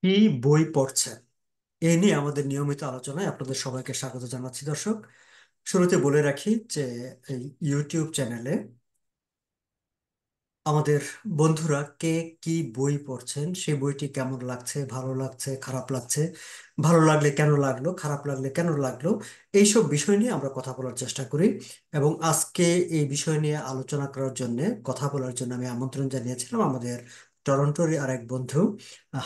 কি বই পড়ছেন এ নিয়ে আমাদের নিয়মিত আলোচনায় আপনাদের সবাইকে স্বাগত জানাচ্ছি। দর্শক, শুরুতে বলে রাখি যে এই ইউটিউব চ্যানেলে আমাদের বন্ধুরা কে কি বই পড়ছেন, সেই বইটি কেমন লাগছে, ভালো লাগছে, খারাপ লাগছে, ভালো লাগলে কেন লাগলো, খারাপ লাগলে কেন লাগলো, এইসব বিষয় নিয়ে আমরা কথা বলার চেষ্টা করি। এবং আজকে এই বিষয় নিয়ে আলোচনা করার জন্য, কথা বলার জন্য আমি আমন্ত্রণ জানিয়েছিলাম আমাদের টরন্টোর আরেক বন্ধু,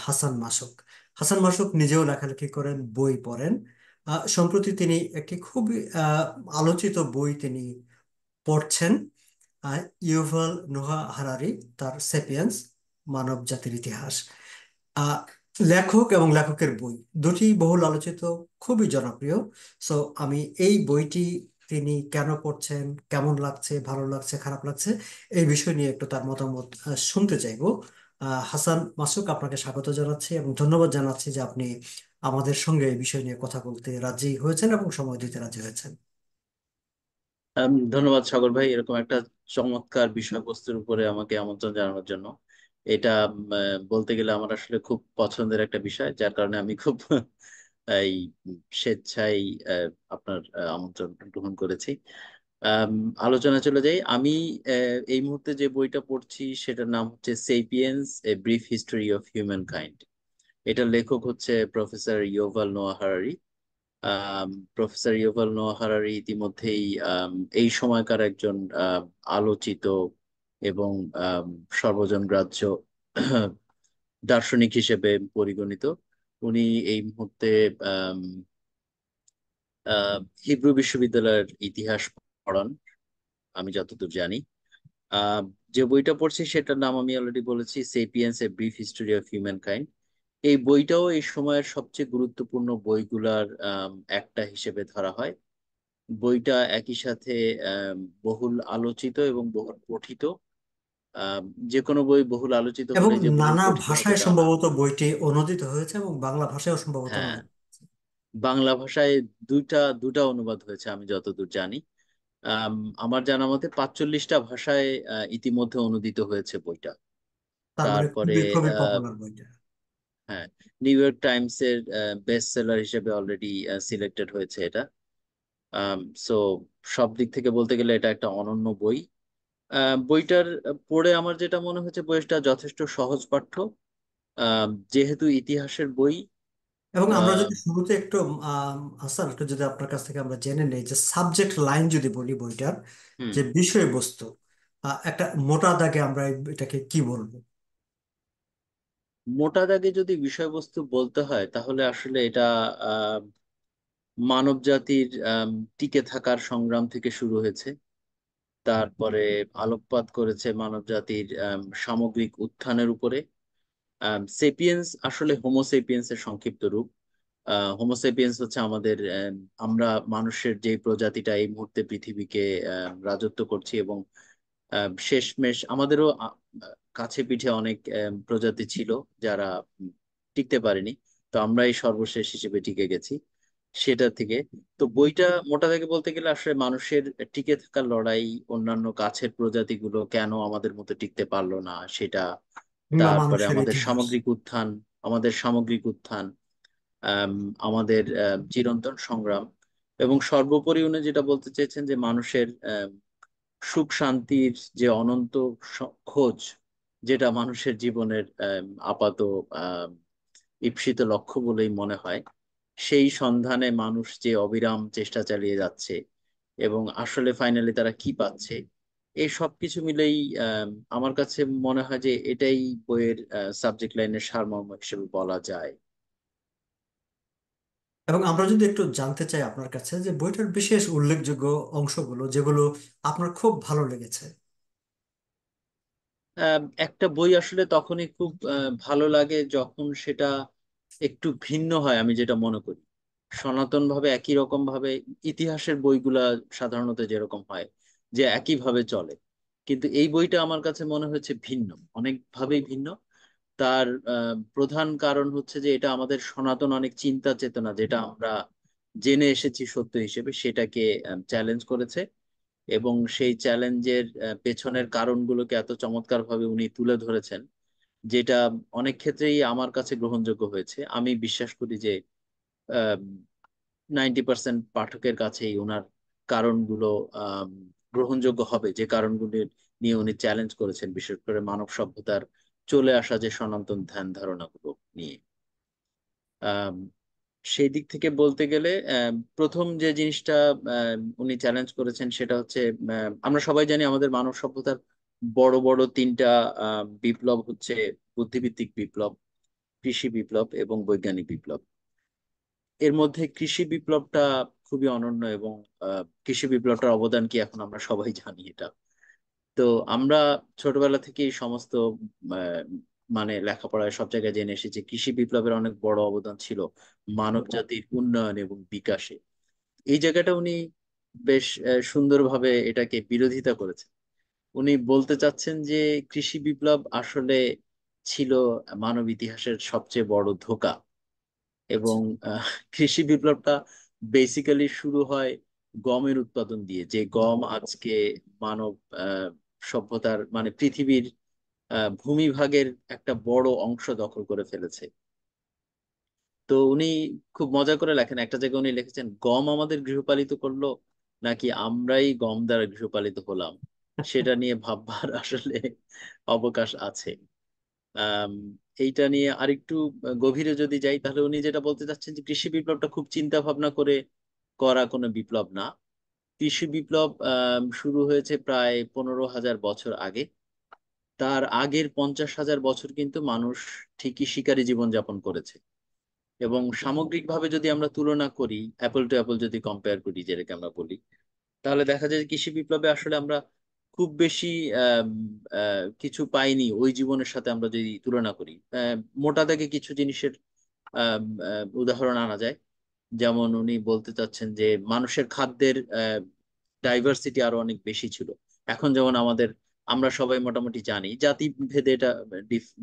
হাসান মাসুক। হাসান মাসুক নিজেও লেখালেখি করেন, বই পড়েন। সম্প্রতি তিনি একটি খুবই আলোচিত বই তিনি পড়ছেন, ইউভাল নোহা হারারি, তার সেপিয়েন্স, মানব জাতির ইতিহাস। আহ, লেখক এবং লেখকের বই দুটি বহুল আলোচিত, খুবই জনপ্রিয়। সো আমি এই বইটি তিনি কেন পড়ছেন, কেমন লাগছে, ভালো লাগছে, খারাপ লাগছে, এই বিষয় নিয়ে একটু তার মতামত শুনতে চাইবো। হাসান মাসুক, আপনাকে স্বাগত জানাচ্ছি এবং ধন্যবাদ জানাচ্ছি যে আপনি আমাদের সঙ্গে এই বিষয় নিয়ে কথা বলতে রাজি হয়েছেন এবং সময় দিতে রাজি হয়েছেন। ধন্যবাদ সাগর ভাই, এরকম একটা চমৎকার বিষয়বস্তুর উপরে আমাকে আমন্ত্রণ জানানোর জন্য। এটা বলতে গেলে আমার আসলে খুব পছন্দের একটা বিষয়, যার কারণে আমি খুব এই স্বেচ্ছায় আপনার আমন্ত্রণ গ্রহণ করেছি। আম, আলোচনা চলে যাই। আমি এই মুহূর্তে যে বইটা পড়ছি সেটার নাম হচ্ছে sapiens, a brief history of human kind. এটার লেখক হচ্ছে প্রফেসর ইয়োভাল নোয়া হারারি। প্রফেসর ইউভাল নোয়া হারারি ইতিমধ্যেই এই সময়কার একজন আলোচিত এবং আম, সর্বজনগ্রাহ্য দার্শনিক হিসেবে পরিগণিত। উনি এই মুহূর্তে আম, হিব্রু বিশ্ববিদ্যালয়ের ইতিহাস পড়ান, আমি যতদূর জানি। আহ, যে বইটা পড়ছি সেটার নাম আমি অলরেডি বলেছি, sapiens, a brief history of human kind. এই বইটাও এই সময়ের সবচেয়ে গুরুত্বপূর্ণ বইগুলার একটা হিসেবে ধরা হয়। বইটা একই সাথে আম, বহুল আলোচিত এবং বহুল পঠিত। আম, যে কোনো বই বহুল আলোচিত এবং হলেই যে বহুল নানা পঠিত হবে ভাষায় তা না। সম্ভবত বইটি অনূদিত হয়েছে এবং বাংলা ভাষায়ও সম্ভবত হ্যাঁ, অনুদিত। বাংলা ভাষায় দুইটা দুটা অনুবাদ হয়েছে আমি যতদূর জানি। আম, আমার জানা মতে 45টা ভাষায় ইতিমধ্যে অনুদিত হয়েছে বইটা। তার মানে তারপরে খুবই খুবই আহ, পপুলার বইটা। হ্যাঁ, নিউ ইয়র্ক টাইমস এর বেস্ট সেলার হিসেবে অলরেডি সিলেক্টেড হয়েছে এটা। সো সব দিক থেকে বলতে গেলে এটা একটা অনন্য বই। বইটার পড়ে আমার যেটা মনে হচ্ছে, বইটা যথেষ্ট সহজপাঠ্য। যেহেতু ইতিহাসের বই। এবং আমরা আহ, যদি শুরুতে একটু হাসান, একটু যদি আপনার কাছ থেকে আমরা জেনে নেই যে সাবজেক্ট লাইন যদি বলি বইটার, হুম যে বিষয়বস্তু, একটা মোটা দাগে আমরা এটাকে কি বলবো? মোটা দাগে যদি বিষয়বস্তু বলতে হয় তাহলে আসলে এটা আহ, মানব জাতির টিকে থাকার সংগ্রাম থেকে শুরু হয়েছে। তারপরে আলোকপাত করেছে মানব জাতির সামগ্রিক উত্থানের উপরে। সেপিয়েন্স আসলে হোমোসেপিয়েন্স এর সংক্ষিপ্ত রূপ। হোমোসেপিয়েন্স হচ্ছে আমাদের আমরা মানুষের যে প্রজাতিটা এই মুহূর্তে পৃথিবীকে রাজত্ব করছি, এবং শেষমেশ আমাদেরও কাছে পিঠে অনেক প্রজাতি ছিল যারা টিকতে পারেনি। তো আমরাই সর্বশেষ হিসেবে টিকে গেছি সেটা থেকে। তো বইটা মোটা থেকে বলতে গেলে আসলে মানুষের টিকে থাকার লড়াই, অন্যান্য গাছের প্রজাতিগুলো কেন আমাদের মতো টিকতে পারলো না সেটা, কিংবা তারপরে মানুষের আমাদের ইতিহাস। সামগ্রিক উত্থান, আমাদের সামগ্রিক উত্থান, আম, আমাদের চিরন্তন সংগ্রাম, এবং সর্বোপরি উনি যেটা বলতে চেয়েছেন যে মানুষের সুখ শান্তির যে অনন্ত খোঁজ, যেটা মানুষের জীবনের আপাত আম, ঈপ্সিত লক্ষ্য বলেই মনে হয়, সেই সন্ধানে মানুষ যে অবিরাম চেষ্টা চালিয়ে যাচ্ছে এবং আসলে ফাইনালি তারা কি পাচ্ছে, এই সব কিছু মিলেই আমার কাছে মনে হয় যে এটাই বইয়ের সাবজেক্ট লাইনের সারমর্ম হিসেবে বলা যায়। এবং আমরা যদি একটু জানতে চাই আপনার কাছে যে বইটার বিশেষ উল্লেখযোগ্য অংশগুলো যেগুলো আপনার খুব ভালো লেগেছে। একটা বই আসলে তখনই খুব ভালো লাগে যখন সেটা একটু ভিন্ন হয়, আমি যেটা মনে করি। সনাতন ভাবে একই রকম ভাবে ইতিহাসের বইগুলা সাধারণত যেরকম হয় যে একই ভাবে চলে, কিন্তু এই বইটা আমার কাছে মনে হয়েছে ভিন্ন, অনেকভাবেই ভিন্ন। তার প্রধান কারণ হচ্ছে যে এটা আমাদের সনাতন অনেক চিন্তা চেতনা, যেটা আমরা জেনে এসেছি সত্য হিসেবে, সেটাকে চ্যালেঞ্জ করেছে। এবং সেই চ্যালেঞ্জের পেছনের কারণগুলোকে এত চমৎকার ভাবে উনি তুলে ধরেছেন যেটা অনেক ক্ষেত্রেই আমার কাছে গ্রহণযোগ্য হয়েছে। আমি বিশ্বাস করি যে 90% পাঠকের কাছেই ওনার কারণগুলো আম, গ্রহণযোগ্য হবে, যে কারণগুলি নিয়ে উনি চ্যালেঞ্জ করেছেন, বিশেষ করে মানব সভ্যতার চলে আসা যে সনাতন ধ্যান ধারণাগুলো নিয়ে। আম, সেই দিক থেকে বলতে গেলে প্রথম যে জিনিসটা উনি চ্যালেঞ্জ করেছেন সেটা হচ্ছে, আমরা সবাই জানি আমাদের মানব সভ্যতার বড় বড় তিনটা বিপ্লব হচ্ছে বুদ্ধিভিত্তিক বিপ্লব, কৃষি বিপ্লব এবং বৈজ্ঞানিক বিপ্লব। এর মধ্যে কৃষি বিপ্লবটা খুবই অনন্য, এবং কৃষি বিপ্লবটার অবদান কি এখন আমরা সবাই জানি এটা। তো আমরা ছোটবেলা থেকে এই সমস্ত আহ, মানে লেখাপড়ায় সব জায়গায় জেনে এসেছি কৃষি বিপ্লবের অনেক বড় অবদান ছিল মানব জাতির উন্নয়ন এবং বিকাশে। এই জায়গাটা উনি বেশ সুন্দরভাবে এটাকে বিরোধিতা করেছেন। উনি বলতে চাচ্ছেন যে কৃষি বিপ্লব আসলে ছিল মানব ইতিহাসের সবচেয়ে বড় ধোঁকা। আচ্ছা। এবং কৃষি বিপ্লবটা বেসিক্যালি শুরু হয় গমের উৎপাদন দিয়ে, যে গম আজকে মানব আহ, সভ্যতার মানে পৃথিবীর ভূমিভাগের একটা বড় অংশ দখল করে ফেলেছে। তো উনি খুব মজা করে লেখেন, একটা জায়গায় উনি লিখেছেন, গম আমাদের গৃহপালিত করলো নাকি আমরাই গম দ্বারা গৃহপালিত হলাম, সেটা নিয়ে ভাববার আসলে অবকাশ আছে। আম, এইটা নিয়ে আরেকটু গভীরে যদি যাই, তাহলে উনি যেটা বলতে চাচ্ছেন যে কৃষি বিপ্লবটা খুব চিন্তা ভাবনা করে করা কোনো বিপ্লব না। কৃষি বিপ্লব শুরু হয়েছে প্রায় 15,000 বছর আগে। তার আগের 50,000 বছর কিন্তু মানুষ ঠিকই শিকারী জীবন যাপন করেছে। এবং সামগ্রিকভাবে যদি আমরা তুলনা করি, অ্যাপল টু অ্যাপল যদি কম্পেয়ার করি যেটাকে আমরা বলি, তাহলে দেখা যায় যে কৃষি বিপ্লবে আসলে আমরা খুব বেশি আম, কিছু পাইনি ওই জীবনের সাথে আমরা যদি তুলনা করি। মোটা দাগে কিছু জিনিসের উদাহরণ আনা যায়। যেমন উনি বলতে চাচ্ছেন যে মানুষের খাদ্যের ডাইভার্সিটি আরো অনেক বেশি ছিল। এখন যেমন আমরা সবাই মোটামুটি জানি, জাতি ভেদে এটা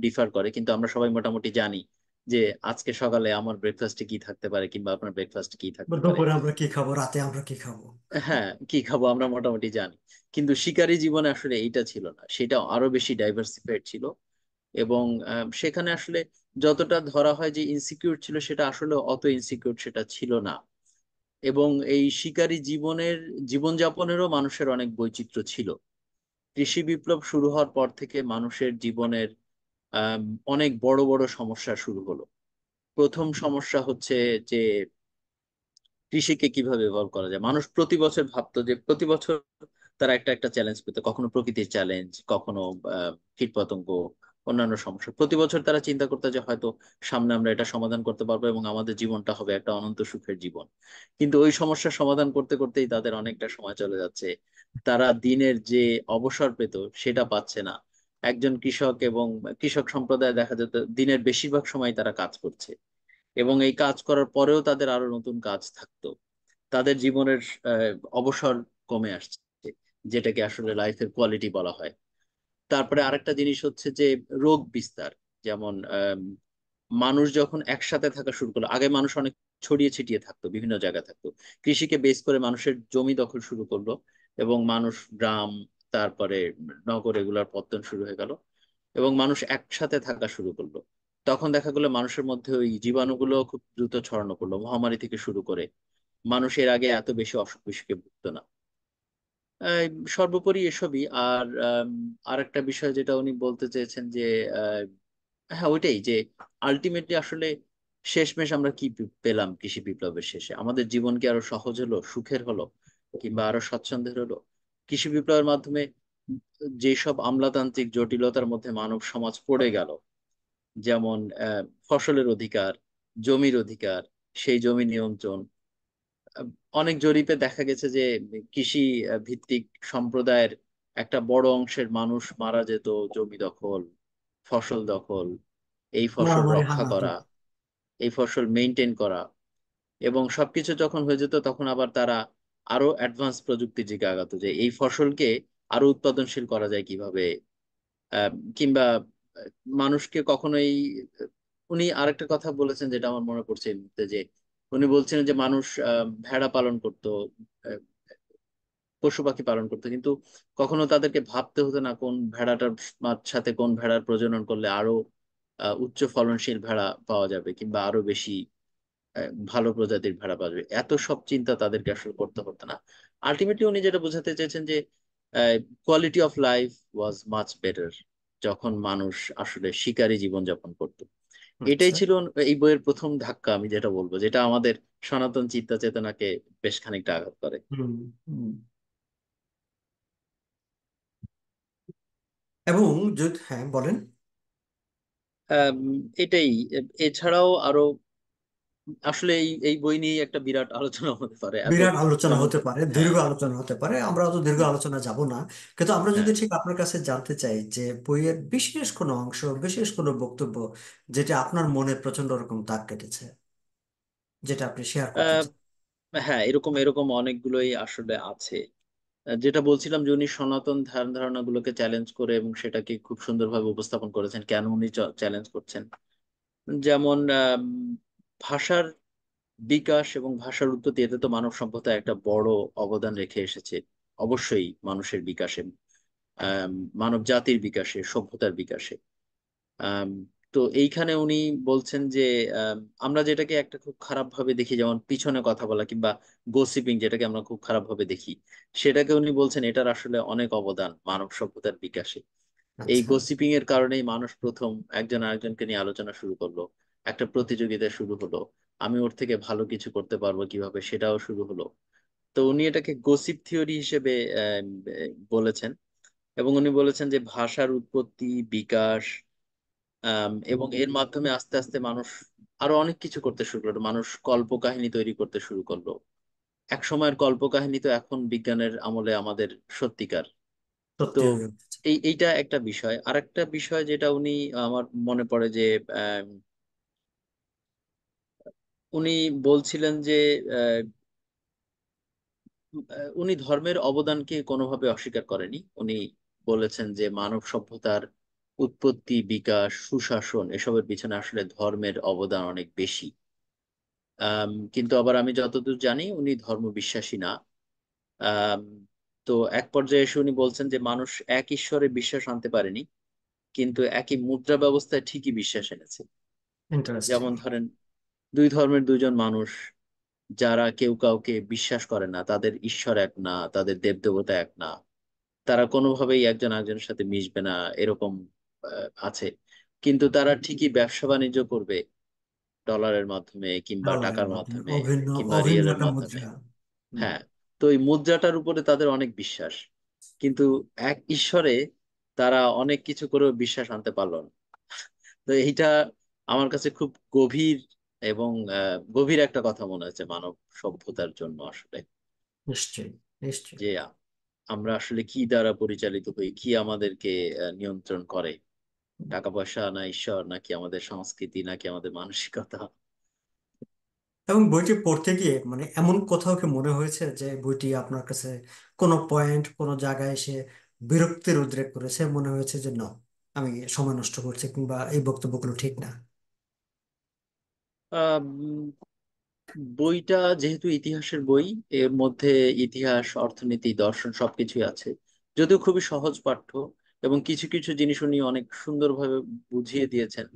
ডিফার করে, কিন্তু আমরা সবাই মোটামুটি জানি যে আজকে সকালে আমার ব্রেকফাস্টে কি থাকতে পারে কিংবা আপনার ব্রেকফাস্টে কি বা থাকতে পারে। দুপুরে আমরা কি খাবো, রাতে আমরা কি খাবো। হ্যাঁ, কি খাবো আমরা মোটামুটি জানি। কিন্তু শিকারী জীবনে আসলে এইটা ছিল না, সেটা আরো বেশি ডাইভার্সিফাইড ছিল। এবং সেখানে আসলে যতটা ধরা হয় যে ইনসিকিউর ছিল, সেটা আসলে অত ইনসিকিউর সেটা ছিল না। এবং এই শিকারী জীবনযাপনেরও মানুষের অনেক বৈচিত্র্য ছিল। কৃষি বিপ্লব শুরু হওয়ার পর থেকে মানুষের জীবনের আম, অনেক বড় বড় সমস্যা শুরু হলো। প্রথম সমস্যা হচ্ছে যে কৃষিকে কিভাবে ইভলভ করা যায়। মানুষ প্রতি বছর ভাবতো যে প্রতি বছর তারা একটা একটা চ্যালেঞ্জ পেত, কখনো প্রকৃতির চ্যালেঞ্জ, কখনো কীটপতঙ্গ, অন্যান্য সমস্যা। প্রতি বছর তারা চিন্তা করতো যে হয়তো সামনে আমরা এটা সমাধান করতে পারবো এবং আমাদের জীবনটা হবে একটা অনন্ত সুখের জীবন। কিন্তু ওই সমস্যার সমাধান করতে করতেই তাদের অনেকটা সময় চলে যাচ্ছে। তারা দিনের যে অবসর পেত সেটা পাচ্ছে না। একজন কৃষক এবং কৃষক সম্প্রদায় দেখা যেত দিনের বেশিরভাগ সময় তারা কাজ করছে, এবং এই কাজ করার পরেও তাদের আরো নতুন কাজ থাকতো। তাদের জীবনের অবসর কমে আসছে, যেটাকে আসলে লাইফের কোয়ালিটি বলা হয়। তারপরে আরেকটা জিনিস হচ্ছে যে রোগ বিস্তার। যেমন মানুষ যখন একসাথে থাকা শুরু করলো, আগে মানুষ অনেক ছড়িয়ে ছিটিয়ে থাকতো, বিভিন্ন জায়গায় থাকতো। কৃষিকে বেস করে মানুষের জমি দখল শুরু করলো, এবং মানুষ গ্রাম, তারপরে নগর, এগুলার পত্তন শুরু হয়ে গেল, এবং মানুষ একসাথে থাকা শুরু করলো। তখন দেখা গেলো মানুষের মধ্যে ওই জীবাণুগুলো খুব দ্রুত ছড়ানো পড়লো, মহামারী থেকে শুরু করে। মানুষের আগে এত বেশি অসুখ বিসুখে ভুগতো না। আহ, সর্বোপরি এসবই। আর আরেকটা বিষয় যেটা উনি বলতে চেয়েছেন যে আহ, হ্যাঁ, ওইটাই যে আলটিমেটলি আসলে শেষমেশ আমরা কি পেলাম কৃষি বিপ্লবের শেষে? আমাদের জীবন কি আরো সহজ হলো, সুখের হলো, কিংবা আরো স্বচ্ছন্দের হলো? কৃষি বিপ্লবের মাধ্যমে যেসব আমলাতান্ত্রিক জটিলতার মধ্যে মানব সমাজ পড়ে গেল, যেমন ফসলের অধিকার, জমির অধিকার, সেই জমি নিয়ন্ত্রণ, আহ, অনেক জরিপে দেখা গেছে যে কৃষি ভিত্তিক সম্প্রদায়ের একটা বড় অংশের মানুষ মারা যেত জমি দখল, ফসল দখল, এই ফসল মারামারি রক্ষা হানাহানি। করা, এই ফসল মেনটেন করা। এবং সবকিছু যখন হয়ে যেত তখন আবার তারা আরো অ্যাডভান্স প্রযুক্তির দিকে আগাতো, যে এই ফসলকে আরো উৎপাদনশীল করা যায় কিভাবে। কিংবা মানুষকে কখনোই উনি আরেকটা কথা বলেছেন যেটা আমার মনে পড়ছে এই মুহূর্তে, যে উনি বলছেন যে মানুষ ভেড়া পালন করতো, পশু পাখি পালন করতো, কিন্তু কখনো তাদেরকে ভাবতে হতো না কোন ভেড়াটার সাথে কোন ভেড়ার প্রজনন করলে আরো উচ্চ ফলনশীল ভেড়া পাওয়া যাবে, কিংবা আরো বেশি ভালো প্রজাতির ভেড়া পাওয়া যাবে। এত সব চিন্তা তাদেরকে আসলে করতে হতো না। আলটিমেটলি উনি যেটা বোঝাতে চেয়েছেন যে quality of life was much better যখন মানুষ আসলে শিকারী জীবনযাপন করতো। এটাই আচ্ছা। ছিল এই বইয়ের প্রথম ধাক্কা, আমি যেটা বলবো, যেটা আমাদের সনাতন চিন্তা চেতনাকে বেশ খানিকটা আঘাত করে। হুম। হুম। এবং যদি, হ্যাঁ বলেন। আম, এটাই। এছাড়াও আরো আসলে এই এই বই নিয়ে একটা বিরাট আলোচনা হতে পারে, এত বিরাট আলোচনা হতে চমৎকার। পারে, হ্যাঁ, দীর্ঘ আলোচনা হতে পারে, আমরা অত দীর্ঘ আলোচনা যাব না। কিন্তু আমরা যদি হ্যাঁ। ঠিক আপনার কাছে জানতে চাই যে বইয়ের বিশেষ কোনো অংশ, বিশেষ কোনো বক্তব্য যেটা আপনার মনে প্রচন্ড রকম দাগ কেটেছে, যেটা আপনি শেয়ার করতে আহ, চান। হ্যাঁ, এরকম এরকম অনেকগুলোই আসলে আছে। যেটা বলছিলাম যে উনি সনাতন ধ্যান ধারণাগুলোকে চ্যালেঞ্জ করে এবং সেটাকে খুব সুন্দরভাবে উপস্থাপন করেছেন কেন উনি চ্যালেঞ্জ করছেন। যেমন ভাষার বিকাশ এবং ভাষার উৎপত্তি, এতে তো মানব সভ্যতা একটা বড় অবদান রেখে এসেছে। অবশ্যই মানুষের বিকাশে, আম, মানব জাতির বিকাশে, সভ্যতার বিকাশে। আম, তো এইখানে উনি বলছেন যে আম, আমরা যেটাকে একটা খুব খারাপ ভাবে দেখি, যেমন পিছনে কথা বলা কিংবা গসিপিং, যেটাকে আমরা খুব খারাপ ভাবে দেখি, সেটাকে উনি বলছেন এটার আসলে অনেক অবদান মানব সভ্যতার বিকাশে। এই আচ্ছা। গসিপিং এর কারণেই মানুষ প্রথম একজন আরেকজনকে নিয়ে আলোচনা শুরু করলো, একটা প্রতিযোগিতা শুরু হলো, আমি ওর থেকে ভালো কিছু করতে পারবো কিভাবে সেটাও শুরু হলো। তো উনি এটাকে গসিপ থিওরি হিসেবে বলেছেন। এবং উনি বলেছেন যে ভাষার উৎপত্তি, বিকাশ, এবং এর মাধ্যমে আস্তে আস্তে মানুষ আরো অনেক কিছু করতে শুরু করলো, মানুষ কল্পকাহিনী তৈরি করতে শুরু করলো। এক সময়ের কল্পকাহিনী তো এখন বিজ্ঞানের আমলে আমাদের সত্যিকার। তো সত্যি হয়ে উঠেছে। এইটা একটা বিষয়। আরেকটা বিষয় যেটা উনি, আমার মনে পড়ে যে আম, উনি বলছিলেন যে আহ, উনি ধর্মের অবদানকে কোনোভাবে অস্বীকার করেনি। উনি বলেছেন যে মানব সভ্যতার উৎপত্তি, বিকাশ, সুশাসন এসবের পিছনে আসলে ধর্মের অবদান অনেক বেশি। কিন্তু আবার আমি যতদূর জানি উনি ধর্ম বিশ্বাসী না। আম, তো এক পর্যায়ে এসে উনি বলছেন যে মানুষ এক ঈশ্বরে বিশ্বাস আনতে পারেনি, কিন্তু একই মুদ্রা ব্যবস্থায় ঠিকই বিশ্বাস এনেছে। ইন্টারেস্টিং। যেমন ধরেন, দুই ধর্মের দুইজন মানুষ যারা কেউ কাউকে বিশ্বাস করে না, তাদের ঈশ্বর এক না, তাদের দেবদেবতা এক না, তারা কোনোভাবেই একজন আরেকজনের সাথে মিশবে না, এরকম আছে। কিন্তু তারা ঠিকই ব্যবসা বাণিজ্য করবে ডলারের মাধ্যমে কিংবা ডলারের টাকার মাধ্যমে মাধ্যমে অভিন্ন, কিংবা অভিন্ন রিয়েলের একটা মাধ্যমে। মুদ্রা। হুম। হ্যাঁ। তো এই মুদ্রাটার উপরে তাদের অনেক বিশ্বাস, কিন্তু এক ঈশ্বরে তারা অনেক কিছু করেও বিশ্বাস আনতে পারলো না। তো এইটা আমার কাছে খুব গভীর এবং গভীর একটা কথা মনে হচ্ছে মানব সভ্যতার জন্য আসলে। নিশ্চয়ই। নিশ্চয়ই। যে আমরা আসলে কি দ্বারা পরিচালিত হই, কি আমাদেরকে নিয়ন্ত্রণ করে, টাকা পয়সা না ঈশ্বর, নাকি আমাদের সংস্কৃতি, নাকি আমাদের মানসিকতা। এবং বইটি পড়তে গিয়ে মানে এমন কোথাও কি মনে হয়েছে যে বইটি আপনার কাছে কোনো পয়েন্ট, কোনো জায়গায় এসে বিরক্তির উদ্রেক করেছে, মনে হয়েছে যে না, আমি সময় নষ্ট করছি, কিংবা এই বক্তব্যগুলো ঠিক না? আহ বইটা যেহেতু ইতিহাসের বই, এর মধ্যে ইতিহাস, অর্থনীতি, দর্শন সবকিছুই আছে। যদিও খুবই সহজ পাঠ্য, এবং কিছু কিছু জিনিস উনি অনেক সুন্দরভাবে বুঝিয়ে দিয়েছেন,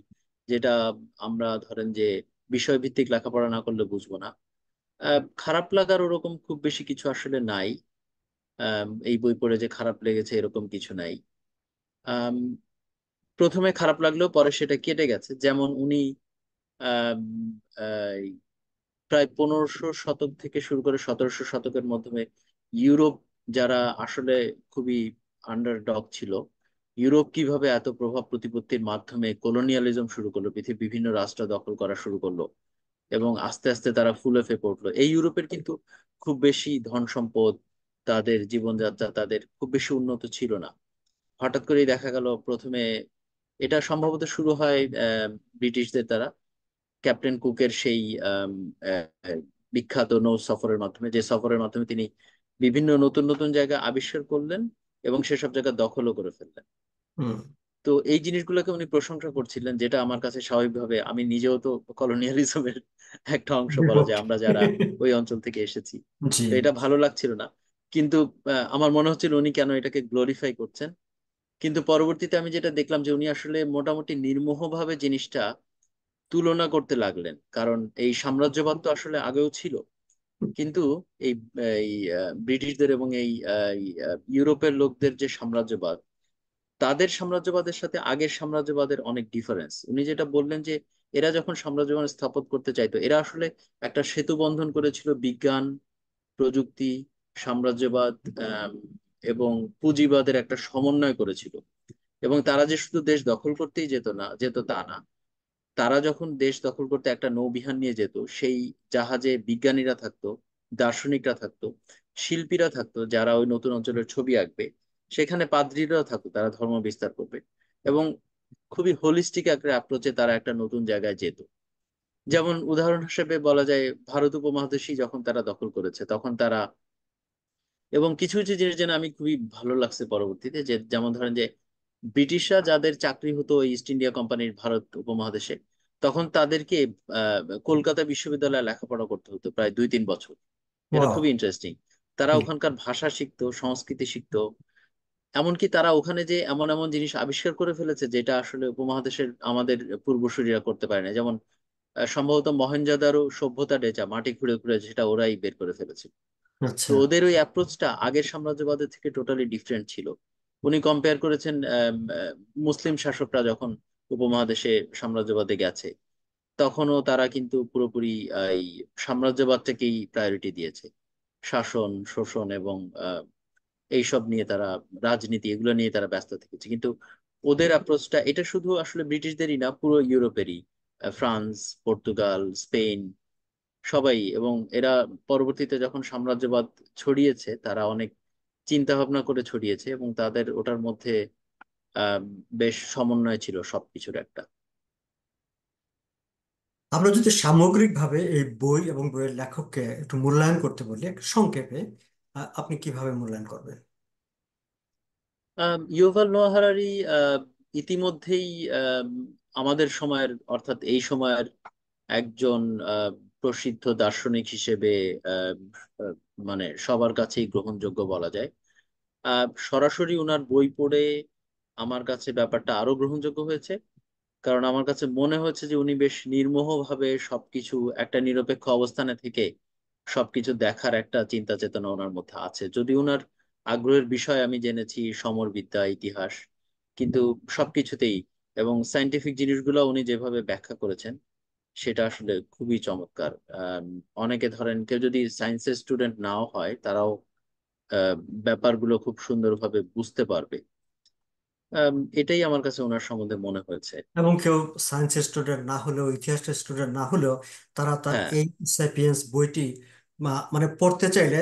যেটা আমরা ধরেন যে বিষয়ভিত্তিক লেখাপড়া না করলে বুঝবো না। খারাপ লাগার ওরকম খুব বেশি কিছু আসলে নাই। এই বই পড়ে যে খারাপ লেগেছে এরকম কিছু নাই। আম, প্রথমে খারাপ লাগলেও পরে সেটা কেটে গেছে। যেমন উনি আম, প্রায় 1500 শতক থেকে শুরু করে 1700 শতকের মাধ্যমে ইউরোপ, যারা আসলে খুবই আন্ডারডগ ছিল, ইউরোপ কিভাবে এত প্রভাব প্রতিপত্তির মাধ্যমে কলোনিয়ালিজম শুরু করলো, পৃথিবীর বিভিন্ন রাষ্ট্র দখল করা শুরু করলো, এবং আস্তে আস্তে তারা ফুলে ফেঁপে উঠলো। এই ইউরোপের কিন্তু খুব বেশি ধন সম্পদ, তাদের জীবনযাত্রা তাদের খুব বেশি উন্নত ছিল না। হঠাৎ করেই দেখা গেল প্রথমে, এটা সম্ভবত শুরু হয় ব্রিটিশদের দ্বারা, ক্যাপ্টেন কুকের সেই আম, আহ, বিখ্যাত নৌ সফরের মাধ্যমে, যে সফরের মাধ্যমে তিনি বিভিন্ন নতুন নতুন জায়গা আবিষ্কার করলেন এবং সেসব জায়গা দখলও করে ফেললেন। হুম। তো এই জিনিসগুলোকে উনি প্রশংসা করছিলেন, যেটা আমার কাছে স্বাভাবিকভাবে, আমি নিজেও তো কলোনিয়ালিজমের একটা অংশ বলা যায়, বিপক্ষে। আমরা যারা ওই অঞ্চল থেকে এসেছি। জি। তো এটা ভালো লাগছিল না। কিন্তু আমার মনে হচ্ছিল উনি কেন এটাকে গ্লোরিফাই করছেন। কিন্তু পরবর্তীতে আমি যেটা দেখলাম যে উনি আসলে মোটামুটি নির্মোহভাবে জিনিসটা তুলনা করতে লাগলেন, কারণ এই সাম্রাজ্যবাদ তো আসলে আগেও ছিল, কিন্তু এই এই ব্রিটিশদের এবং ইউরোপের লোকদের যে সাম্রাজ্যবাদ, তাদের সাম্রাজ্যবাদের সাথে আগের সাম্রাজ্যবাদের অনেক ডিফারেন্স। উনি যেটা বললেন যে এরা যখন সাম্রাজ্যবাদ স্থাপন করতে চাইতো, এরা আসলে একটা সেতু বন্ধন করেছিল বিজ্ঞান, প্রযুক্তি, সাম্রাজ্যবাদ আম, এবং পুঁজিবাদের একটা সমন্বয় করেছিল। এবং তারা যে শুধু দেশ দখল করতেই যেত তা না, তারা যখন দেশ দখল করতে একটা নৌবিহার নিয়ে যেত, সেই জাহাজে বিজ্ঞানীরা থাকতো, দার্শনিকরা থাকতো, শিল্পীরা থাকতো যারা ওই নতুন অঞ্চলের ছবি আঁকবে, সেখানে পাদ্রীরাও থাকতো, তারা ধর্ম বিস্তার করবে। এবং খুবই হোলিস্টিক একটা অ্যাপ্রোচে তারা একটা নতুন জায়গায় যেত। যেমন উদাহরণ হিসেবে বলা যায়, ভারত উপমহাদেশই যখন তারা দখল করেছে, তখন তারা, এবং কিছু কিছু জিনিস যেন আমি খুবই ভালো লাগছে পরবর্তীতে, যে যেমন ধরেন যে ব্রিটিশরা যাদের চাকরি হতো ওই ইস্ট ইন্ডিয়া কোম্পানির ভারত উপমহাদেশে, তখন তাদেরকে কলকাতা বিশ্ববিদ্যালয়ে লেখাপড়া করতে হতো প্রায় 2-3 বছর। এটা ওয়াও। খুবই ইন্টারেস্টিং। তারা ওখানকার ভাষা শিখতো, সংস্কৃতি শিখতো। এমনকি তারা ওখানে যে এমন এমন জিনিস আবিষ্কার করে ফেলেছে যেটা আসলে উপমহাদেশের আমাদের পূর্বসূরীরা করতে পারে না। যেমন সম্ভবত মহেঞ্জোদারো সভ্যতা ডেচা মাটি খুঁড়ে খুঁড়ে, যেটা ওরাই বের করে ফেলেছে। তো আচ্ছা। ওদের ওই অ্যাপ্রোচটা আগের সাম্রাজ্যবাদের থেকে টোটালি ডিফারেন্ট ছিল। উনি কম্পেয়ার করেছেন মুসলিম শাসকরা যখন উপমহাদেশে সাম্রাজ্যবাদে গেছে, তখনও তারা কিন্তু পুরোপুরি এই সাম্রাজ্যবাদটাকেই প্রায়োরিটি দিয়েছে। শাসন, শোষণ এবং এইসব নিয়ে তারা, রাজনীতি, এগুলো নিয়ে তারা ব্যস্ত থেকেছে। কিন্তু ওদের অ্যাপ্রোচটা, এটা শুধু আসলে ব্রিটিশদেরই না, পুরো ইউরোপেরই, ফ্রান্স, পর্তুগাল, স্পেন, সবাই। এবং এরা পরবর্তীতে যখন সাম্রাজ্যবাদ ছড়িয়েছে, তারা অনেক চিন্তা ভাবনা করে ছড়িয়েছে, এবং তাদের ওটার মধ্যে আহ বেশ সমন্বয় ছিল সবকিছুর একটা। আমরা যদি সামগ্রিকভাবে এই বই এবং বইয়ের লেখককে একটু মূল্যায়ন করতে বলি একটু সংক্ষেপে, আপনি কিভাবে মূল্যায়ন করবেন? ইউভাল নোয়া হারারি ইতিমধ্যেই আম, আমাদের সময়ের, অর্থাৎ এই সময়ের একজন প্রসিদ্ধ দার্শনিক হিসেবে আহ, আহ, মানে সবার কাছেই গ্রহণযোগ্য বলা যায়। সরাসরি উনার বই পড়ে আমার কাছে ব্যাপারটা আরো গ্রহণযোগ্য হয়েছে, কারণ আমার কাছে মনে হচ্ছে যে উনি বেশ নির্মোহভাবে সবকিছু, একটা নিরপেক্ষ অবস্থানে থেকে সবকিছু দেখার একটা চিন্তা চেতনা ওনার মধ্যে আছে। যদি উনার আগ্রহের বিষয় আমি জেনেছি সমরবিদ্যা, ইতিহাস, কিন্তু সবকিছুতেই, এবং সাইন্টিফিক জিনিসগুলো উনি যেভাবে ব্যাখ্যা করেছেন, সেটা আসলে খুবই চমৎকার। অনেকে ধরেন কেউ যদি সায়েন্সের স্টুডেন্ট নাও হয়, তারাও আহ, ব্যাপারগুলো খুব সুন্দরভাবে বুঝতে পারবে। এটাই আমার কাছে ওনার সম্বন্ধে মনে হয়েছে। এবং কেউ সায়েন্সের স্টুডেন্ট না হলেও, ইতিহাসের স্টুডেন্ট না হলেও, তারা তার হ্যাঁ, এই স্যাপিয়েন্স বইটি মানে পড়তে চাইলে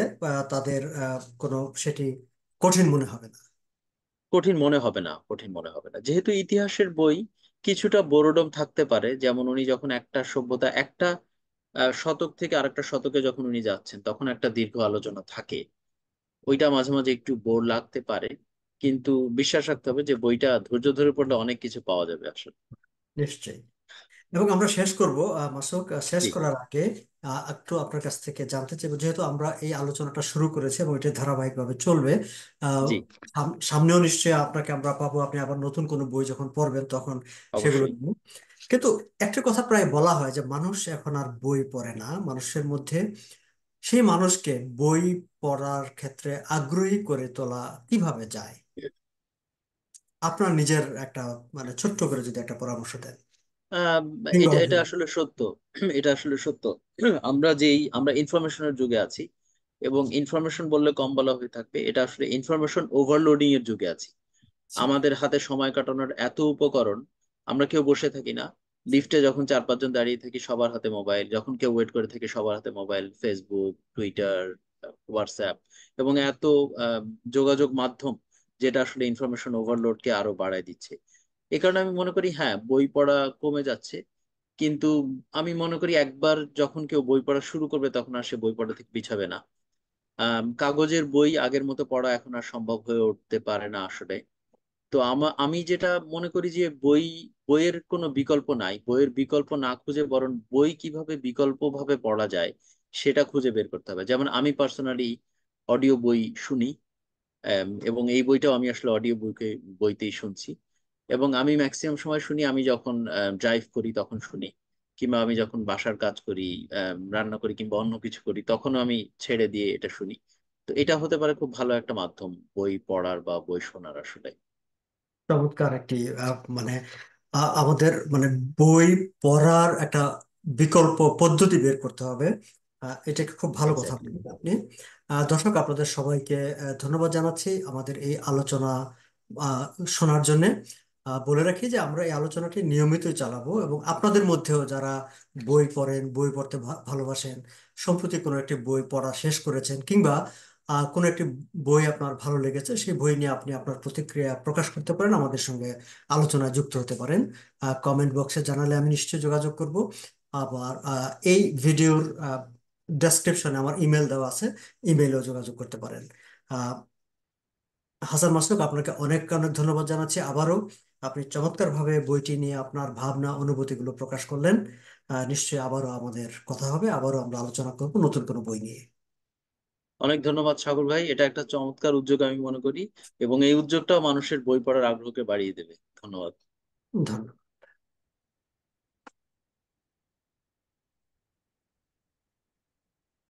তাদের কোনো সেটি কঠিন মনে হবে না। কঠিন মনে হবে না, কঠিন মনে হবে না। যেহেতু ইতিহাসের বই, কিছুটা বোরডম থাকতে পারে। যেমন উনি যখন একটা সভ্যতা, একটা শতক থেকে আরেকটা শতকে যখন উনি যাচ্ছেন, তখন একটা দীর্ঘ আলোচনা থাকে, ওইটা মাঝে মাঝে একটু বোর লাগতে পারে। কিন্তু বিশ্বাস রাখতে হবে যে বইটা ধৈর্য ধরে পড়লে অনেক কিছু পাওয়া যাবে আসলে। নিশ্চয়ই। এবং আমরা শেষ করব, মাসুক, শেষ জি। করার আগে একটু আপনার কাছ থেকে জানতে চাইবো, যেহেতু আমরা এই আলোচনাটা শুরু করেছি এবং এটা ধারাবাহিকভাবে চলবে, আহ, জি। সামনেও নিশ্চয়ই আপনাকে আমরা পাবো, আপনি আবার নতুন কোনো বই যখন পড়বেন তখন সেগুলো অবশ্যই। নিয়ে। কিন্তু একটা কথা প্রায় বলা হয় যে মানুষ এখন আর বই পড়ে না, মানুষের মধ্যে সেই মানুষকে বই পড়ার ক্ষেত্রে আগ্রহী করে তোলা কিভাবে যায়? আপনার নিজের একটা মানে ছোট্ট করে যদি একটা পরামর্শ দেন, আহ, কিংবা এটা এটা আসলে সত্য। এটা আসলে সত্য। আমরা ইনফরমেশনের যুগে আছি, এবং ইনফরমেশন বললে কম বলা হয়ে থাকবে, এটা আসলে ইনফরমেশন ওভারলোডিং এর যুগে আছি। আমাদের হাতে সময় কাটানোর এত উপকরণ, আমরা কেউ বসে থাকি না। লিফটে যখন 4-5 জন দাঁড়িয়ে থাকি, সবার হাতে মোবাইল। যখন কেউ ওয়েট করে থাকি, সবার হাতে মোবাইল, ফেসবুক, টুইটার, হোয়াটসঅ্যাপ, এবং এত আহ, যোগাযোগ মাধ্যম, যেটা আসলে ইনফরমেশন ওভারলোডকে আরো বাড়ায় দিচ্ছে। এই কারণে আমি মনে করি হ্যাঁ, বই পড়া কমে যাচ্ছে। কিন্তু আমি মনে করি একবার যখন কেউ বই পড়া শুরু করবে, তখন আর সে বই পড়া থেকে পিছাবে না। কাগজের বই আগের মতো পড়া এখন আর সম্ভব হয়ে উঠতে পারে না আসলে। তো আমি যেটা মনে করি যে বইয়ের কোনো বিকল্প নাই। বইয়ের বিকল্প না খুঁজে বরং বই কিভাবে বিকল্প ভাবে পড়া যায়, সেটা খুঁজে বের করতে হবে। যেমন আমি পার্সোনালি অডিও বই শুনি। এবং এই বইটাও আমি আসলে অডিও বইতেই শুনছি। এবং আমি ম্যাক্সিমাম সময় শুনি আমি যখন ড্রাইভ করি তখন শুনি, কিংবা আমি যখন বাসার কাজ করি, রান্না করি কিংবা অন্য কিছু করি তখনও আমি ছেড়ে দিয়ে এটা শুনি। তো এটা হতে পারে খুব ভালো একটা মাধ্যম বই পড়ার বা বই শোনার আসলে। চমৎকার একটি মানে আমাদের মানে বই পড়ার একটা বিকল্প পদ্ধতি বের করতে হবে। এটাকে খুব ভালো কথা এক্স্যাক্টলি। বলেন আপনি। দর্শক, আপনাদের সবাইকে ধন্যবাদ জানাচ্ছি আমাদের এই আলোচনা আহ, শোনার জন্য। বলে রাখি যে আমরা এই আলোচনাটি নিয়মিতই চালাবো, এবং আপনাদের মধ্যেও যারা বই পড়েন, বই পড়তে ভালোবাসেন, সম্প্রতি কোনো একটি বই পড়া শেষ করেছেন, কিংবা কোনো একটি বই আপনার ভালো লেগেছে, সেই বই নিয়ে আপনি আপনার প্রতিক্রিয়া প্রকাশ করতে পারেন, আমাদের সঙ্গে আলোচনায় যুক্ত হতে পারেন। কমেন্ট বক্সে জানালে আমি নিশ্চয়ই যোগাযোগ করব। আবার এই ভিডিওর ডেসক্রিপশনে আমার ইমেল দেওয়া আছে, ইমেইলেও যোগাযোগ করতে পারেন। আহ, হাসান মাসুদ, আপনাকে অনেক অনেক ধন্যবাদ জানাচ্ছি আবারও। আপনি চমৎকারভাবে বইটি নিয়ে আপনার ভাবনা অনুভূতিগুলো প্রকাশ করলেন। নিশ্চয়ই আবারও আমাদের কথা হবে, আবারও আমরা আলোচনা করব নতুন কোনো বই নিয়ে। অনেক ধন্যবাদ সাগর ভাই, এটা একটা চমৎকার উদ্যোগ আমি মনে করি, এবং এই উদ্যোগটাও মানুষের বই পড়ার আগ্রহকে বাড়িয়ে দেবে। ধন্যবাদ। ধন্যবাদ।